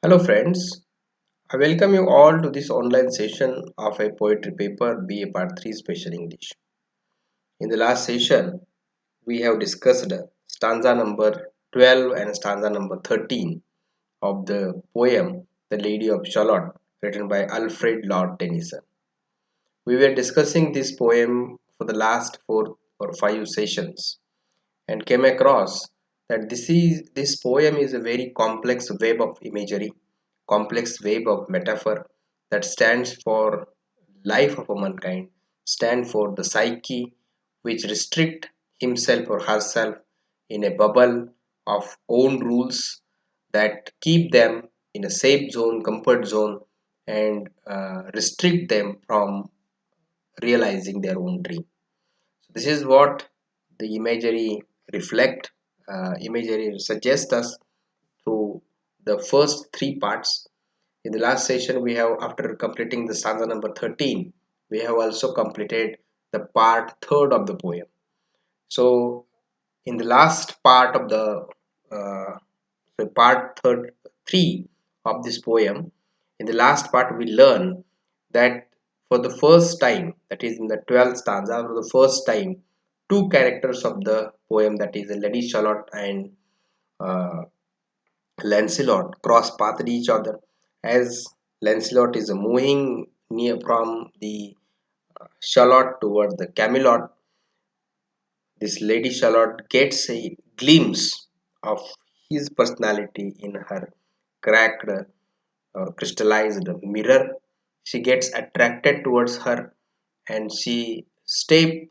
Hello friends, I welcome you all to this online session of a poetry paper BA Part 3 Special English. In the last session, we have discussed stanza number 12 and stanza number 13 of the poem The Lady of Shalott written by Alfred Lord Tennyson. We were discussing this poem for the last 4 or 5 sessions and came across that this poem is a very complex web of imagery, complex web of metaphor that stands for life of a mankind, stand for the psyche which restrict himself or herself in a bubble of own rules that keep them in a safe zone, comfort zone, and restrict them from realizing their own dream. So this is what the imagery reflect. Imagery suggests us through the first three parts. In the last session, we have, after completing the stanza number 13, we have also completed the part third of the poem. So, in the last part of the part third three of this poem, in the last part we learn that for the first time, that is in the 12th stanza, for the first time, two characters of the poem, that is Lady Charlotte and uh, Lancelot, cross path each other as Lancelot is moving near from the Charlotte toward the Camelot. This Lady Charlotte gets a glimpse of his personality in her cracked or crystallized mirror. She gets attracted towards her and she takes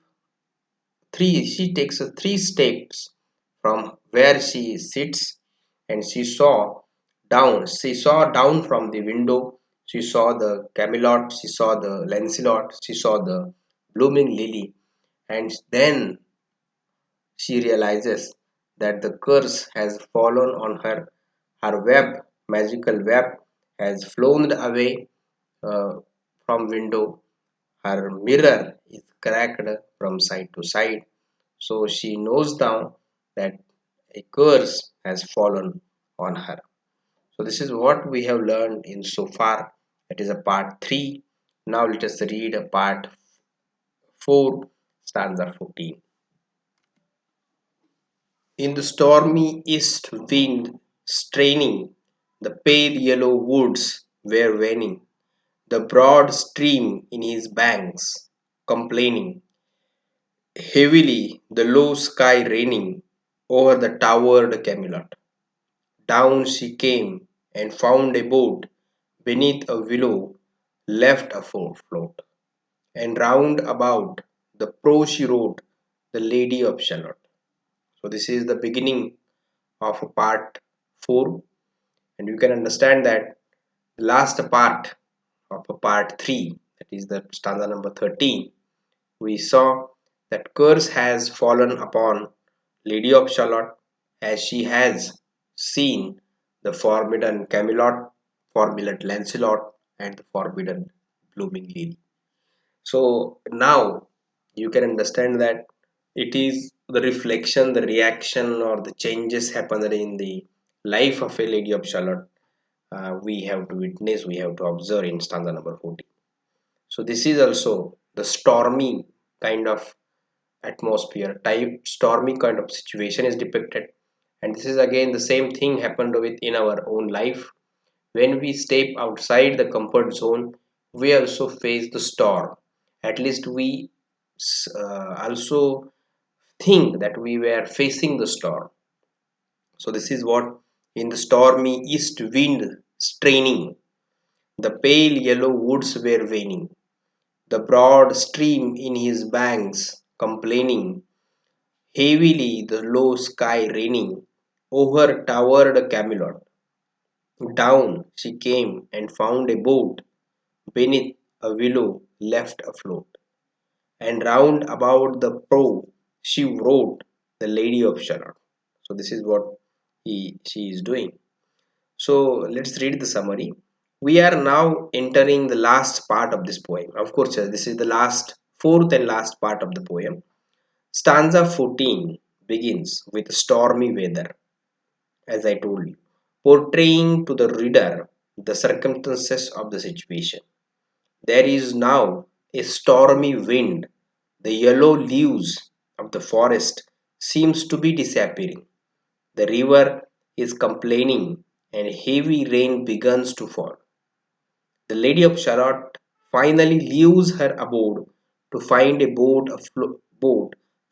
3 steps from where she sits, and she saw down from the window. She saw the Camelot, she saw the Lancelot, she saw the blooming lily, and then she realizes that the curse has fallen on her. Her web, magical web, has flown away uh, from window. Her mirror is cracked from side to side. So she knows now that a curse has fallen on her. So this is what we have learned in so far. It is a part 3. Now let us read a part 4, stanza 14. In the stormy east wind straining, the pale yellow woods were waning, the broad stream in his banks complaining, heavily the low sky raining over the towered Camelot. Down she came and found a boat beneath a willow left afloat, and round about the prow she wrote the Lady of Shalott. So this is the beginning of part 4, and you can understand that the last part of part 3, that is the stanza number 13, we saw that curse has fallen upon Lady of Shalott as she has seen the forbidden Camelot, forbidden Lancelot, and the forbidden blooming lily. So now you can understand that it is the reflection, the reaction, or the changes happen in the life of a Lady of Shalott. We have to witness, we have to observe in stanza number 14. So this is also the stormy kind of atmosphere type, stormy kind of situation is depicted, and this is again the same thing happened with in our own life. When we step outside the comfort zone, we also face the storm. At least we also think that we were facing the storm. So this is what, in the stormy east wind straining, the pale yellow woods were waning, the broad stream in his banks complaining, heavily the low sky raining, over towered Camelot. Down she came and found a boat beneath a willow left afloat, and round about the prow she wrote the Lady of Shalott. So this is what she is doing. So let's read the summary. We are now entering the last part of this poem. Of course, this is the last, fourth and last part of the poem. Stanza 14 begins with stormy weather, as I told you. portraying to the reader the circumstances of the situation. There is now a stormy wind. The yellow leaves of the forest seems to be disappearing. The river is complaining and heavy rain begins to fall. The Lady of Shalott finally leaves her abode to find a boat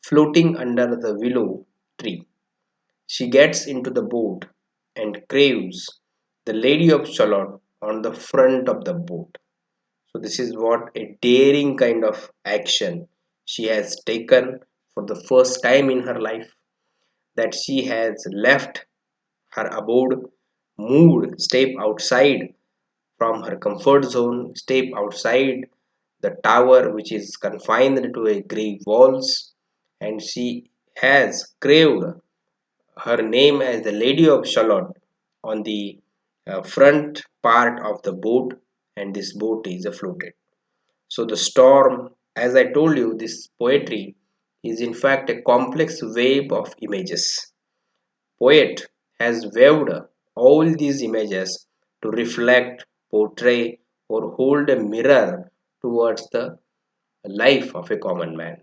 floating under the willow tree. She gets into the boat and craves the Lady of Shalott on the front of the boat. So, this is what a daring kind of action she has taken for the first time in her life, that she has left her abode, moved, step outside from her comfort zone, step outside the tower which is confined to a grey walls, and she has craved her name as the Lady of Shalott on the front part of the boat, and this boat is floated. So the storm, as I told you, this poetry is in fact a complex wave of images. Poet has waved all these images to reflect, portray, or hold a mirror towards the life of a common man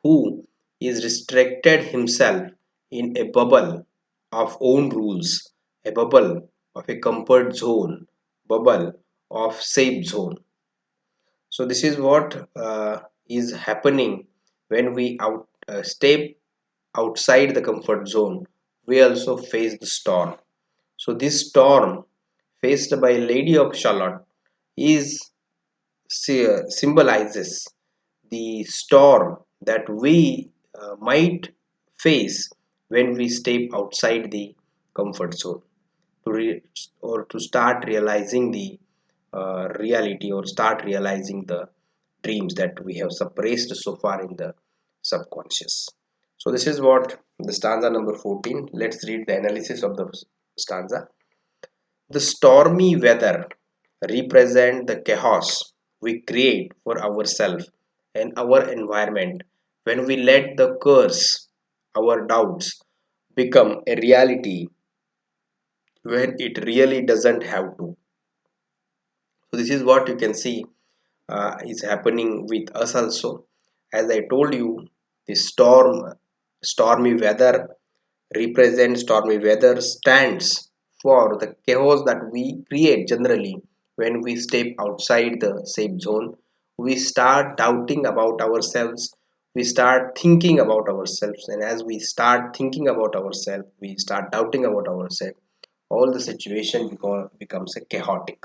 who is restricted himself in a bubble of own rules, a bubble of a comfort zone, bubble of safe zone. So this is what is happening when we step outside the comfort zone. We also face the storm. So this storm faced by Lady of Shalott is symbolizes the storm that we might face when we step outside the comfort zone to or to start realizing the reality, or start realizing the dreams that we have suppressed so far in the subconscious. So this is what the stanza number 14. Let's read the analysis of the stanza. The stormy weather represent the chaos we create for ourselves and our environment when we let the curse, our doubts, become a reality when it really doesn't have to. So this is what you can see is happening with us also. As I told you, the stormy weather stormy weather stands for the chaos that we create generally when we step outside the safe zone. We start doubting about ourselves. We start thinking about ourselves, and as we start thinking about ourselves, we start doubting about ourselves. All the situation becomes a chaotic,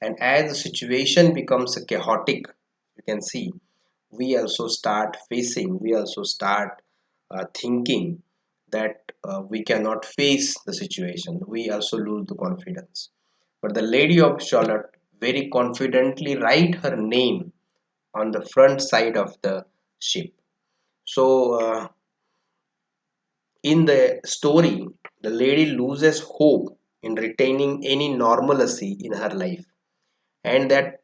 and as the situation becomes chaotic, you can see we also start thinking that we cannot face the situation. We also lose the confidence. But the Lady of Charlotte very confidently write her name on the front side of the ship. So in the story, the lady loses hope in retaining any normalcy in her life, and that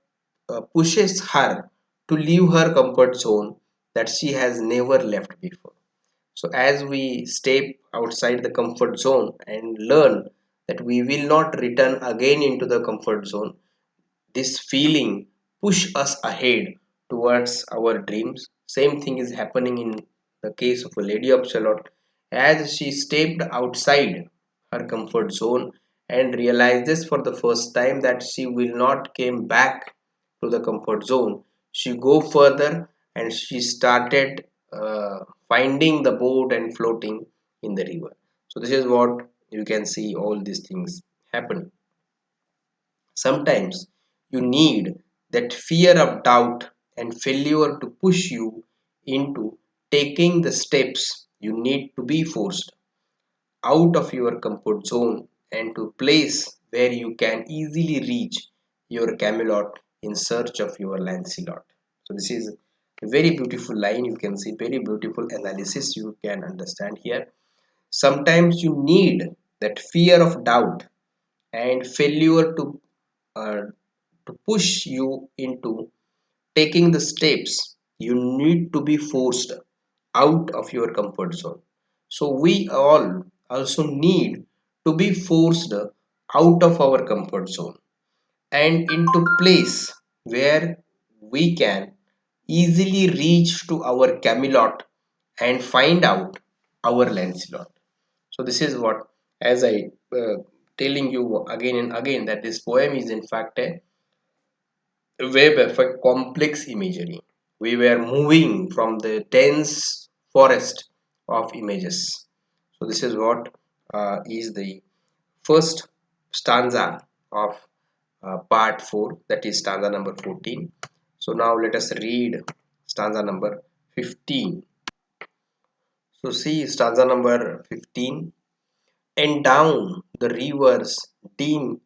pushes her to leave her comfort zone that she has never left before. So, as we step outside the comfort zone and learn that we will not return again into the comfort zone, this feeling push us ahead towards our dreams. Same thing is happening in the case of a Lady of Shalott, as she stepped outside her comfort zone and realizes for the first time that she will not came back to the comfort zone. She go further and she started finding the boat and floating in the river. So this is what you can see, all these things happen. Sometimes you need that fear of doubt and failure to push you into taking the steps you need to be forced out of your comfort zone and to place where you can easily reach your Camelot in search of your Lancelot. So this is a very beautiful line. You can see very beautiful analysis you can understand here. Sometimes you need that fear of doubt and failure uh, to push you into taking the steps you need to be forced out of your comfort zone. So we all also need to be forced out of our comfort zone and into place where we can easily reach to our Camelot and find out our Lancelot. So this is what, as I telling you again and again, that this poem is in fact a web of a complex imagery. We were moving from the dense forest of images. So this is what is the first stanza of part 4, that is stanza number 14. So now let us read stanza number 15. So see stanza number 15. And down the river's dim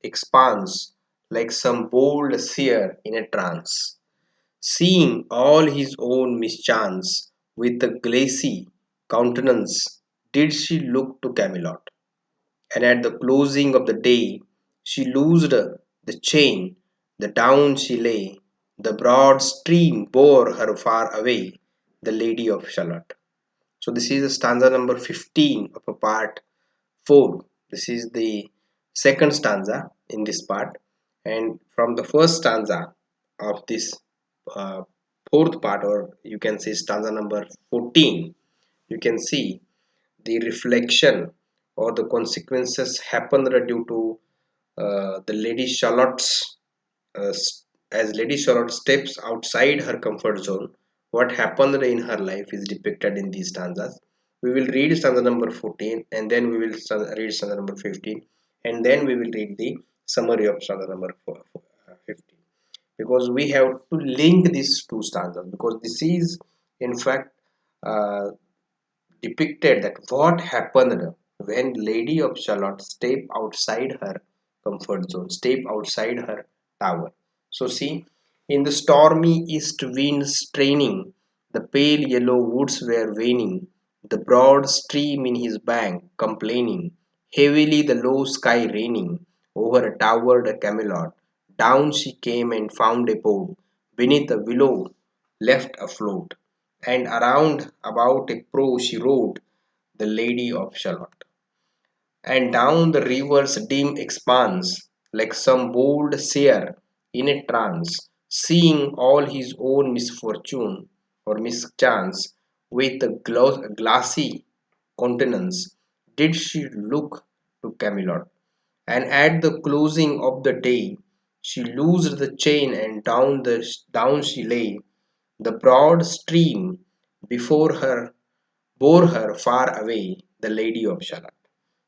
expanse, like some bold seer in a trance, seeing all his own mischance, with a glassy countenance did she look to Camelot. And at the closing of the day she loosed the chain, the down she lay, the broad stream bore her far away, the Lady of Shalott. So this is stanza number 15 of a part 4. This is the second stanza in this part, and from the first stanza of this uh, fourth part, or you can say stanza number 14, you can see the reflection or the consequences happened due to the Lady Charlotte's uh, as Lady Charlotte steps outside her comfort zone. What happened in her life is depicted in these stanzas. We will read stanza number 14 and then we will read stanza number 15 and then we will read the summary of stanza number 15, because we have to link these two stanzas, because this is in fact uh, depicted that what happened when Lady of Shalott stepped outside her comfort zone, stepped outside her tower. So see, in the stormy east wind straining, the pale yellow woods were waning, the broad stream in his bank complaining, heavily the low sky raining, over a towered Camelot. Down she came and found a boat beneath a willow left afloat, and around about a prow she rode, the Lady of Shalott. And down the river's dim expanse, like some bold seer in a trance, seeing all his own misfortune or mischance, with a glassy countenance, did she look to Camelot. And at the closing of the day, she loosed the chain and down she lay, the broad stream before her bore her far away, the Lady of Shalott.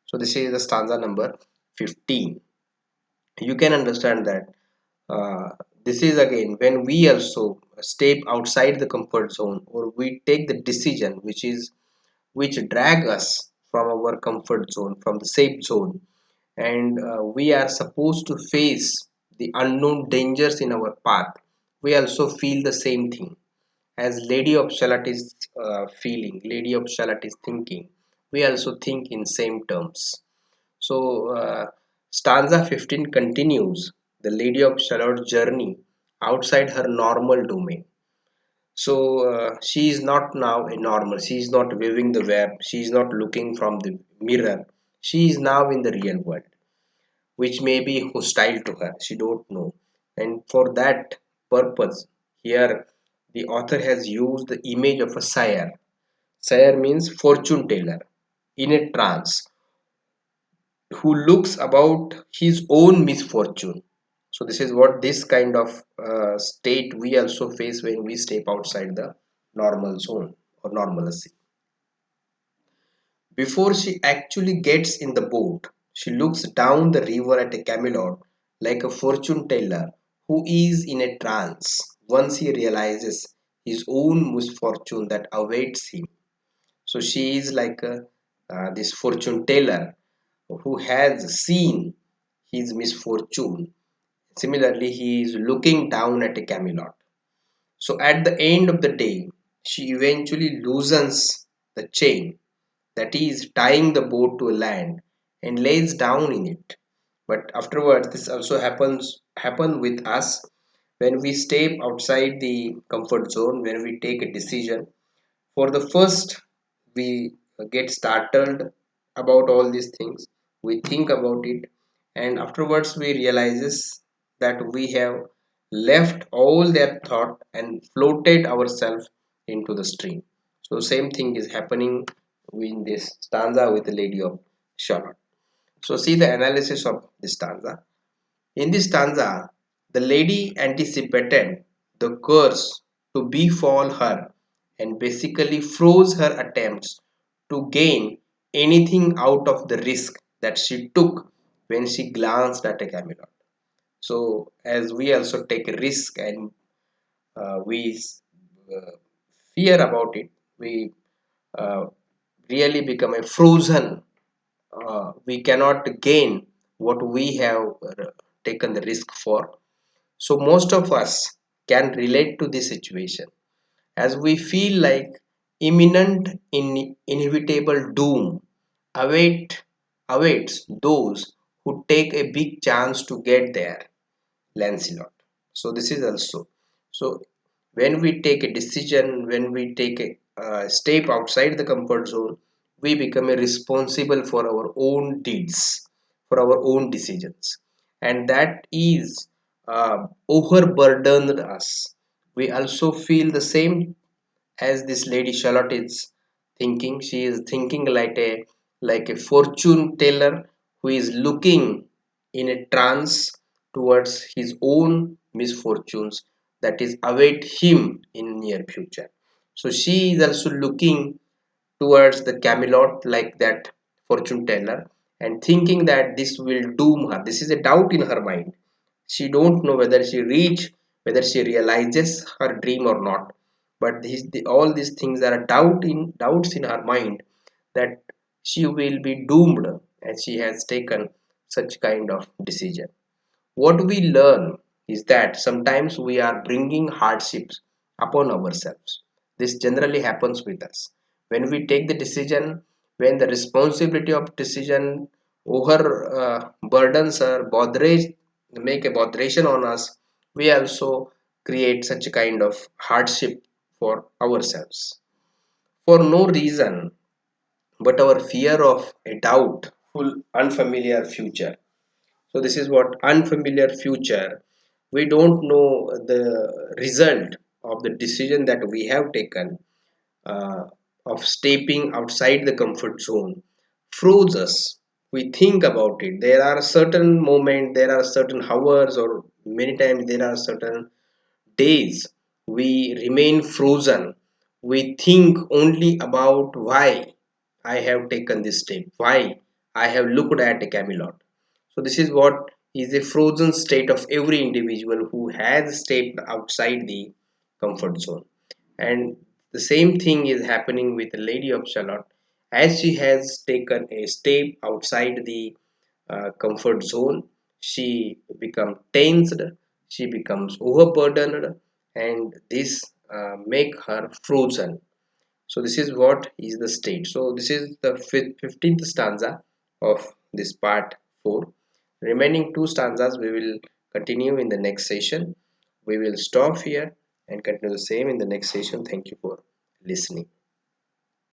So this is the stanza number 15. You can understand that uh, this is again when we also step outside the comfort zone, or we take the decision which drag us from our comfort zone, from the safe zone, and we are supposed to face the unknown dangers in our path. We also feel the same thing as Lady of Shalott is feeling, Lady of Shalott is thinking. We also think in same terms. So stanza 15 continues the Lady of Shalott journey outside her normal domain. So she is not now a normal. She is not weaving the web. She is not looking from the mirror. She is now in the real world, which may be hostile to her. She don't know, and for that purpose, here the author has used the image of a sire. Sire means fortune teller in a trance, who looks about his own misfortune. So this is what this kind of state we also face when we step outside the normal zone or normalcy. Before she actually gets in the boat, she looks down the river at a Camelot like a fortune teller who is in a trance once he realizes his own misfortune that awaits him. So she is like this fortune teller who has seen his misfortune. Similarly, he is looking down at a Camelot. So at the end of the day, she eventually loosens the chain, that is tying the boat to land, and lays down in it. But afterwards, this also happen with us when we step outside the comfort zone, when we take a decision. For the first, we get startled about all these things, we think about it, and afterwards we realizes that we have left all that thought and floated ourselves into the stream. So same thing is happening in this stanza with the Lady of Shalott. So see the analysis of this stanza. In this stanza, the lady anticipated the curse to befall her and basically froze her attempts to gain anything out of the risk that she took when she glanced at a Camelot. So, as we also take a risk and we uh, fear about it, we uh, really become a frozen. We cannot gain what we have taken the risk for. So most of us can relate to this situation as we feel like imminent inevitable doom await awaits those who take a big chance to get there. Lancelot. So this is also, so when we take a decision, when we take a step outside the comfort zone, we become a responsible for our own deeds, for our own decisions, and that is overburdened us. We also feel the same as this lady Charlotte is thinking. She is thinking like a fortune teller who is looking in a trance towards his own misfortunes that is await him in near future. So she is also looking towards the Camelot like that fortune teller and thinking that this will doom her. This is a doubt in her mind. She don't know whether she reach, whether she realizes her dream or not. But all these things are doubts in her mind that she will be doomed and she has taken such kind of decision. What we learn is that sometimes we are bringing hardships upon ourselves. This generally happens with us. When we take the decision, when the responsibility of decision over burdens or botheration, make a botheration on us, we also create such a kind of hardship for ourselves. For no reason but our fear of a doubtful, unfamiliar future. So this is what unfamiliar future. We don't know the result of the decision that we have taken uh, of stepping outside the comfort zone froze us. We think about it. There are certain moments, there are certain hours, or many times there are certain days we remain frozen. We think only about why I have taken this step, why I have looked at a Camelot. So, this is what is a frozen state of every individual who has stepped outside the comfort zone. And the same thing is happening with the Lady of Shalott as she has taken a step outside the comfort zone. She becomes tensed, she becomes overburdened, and this make her frozen. So this is what is the state. So this is the 15th stanza of this part 4. Remaining two stanzas we will continue in the next session. We will stop here and continue the same in the next session. Thank you for listening.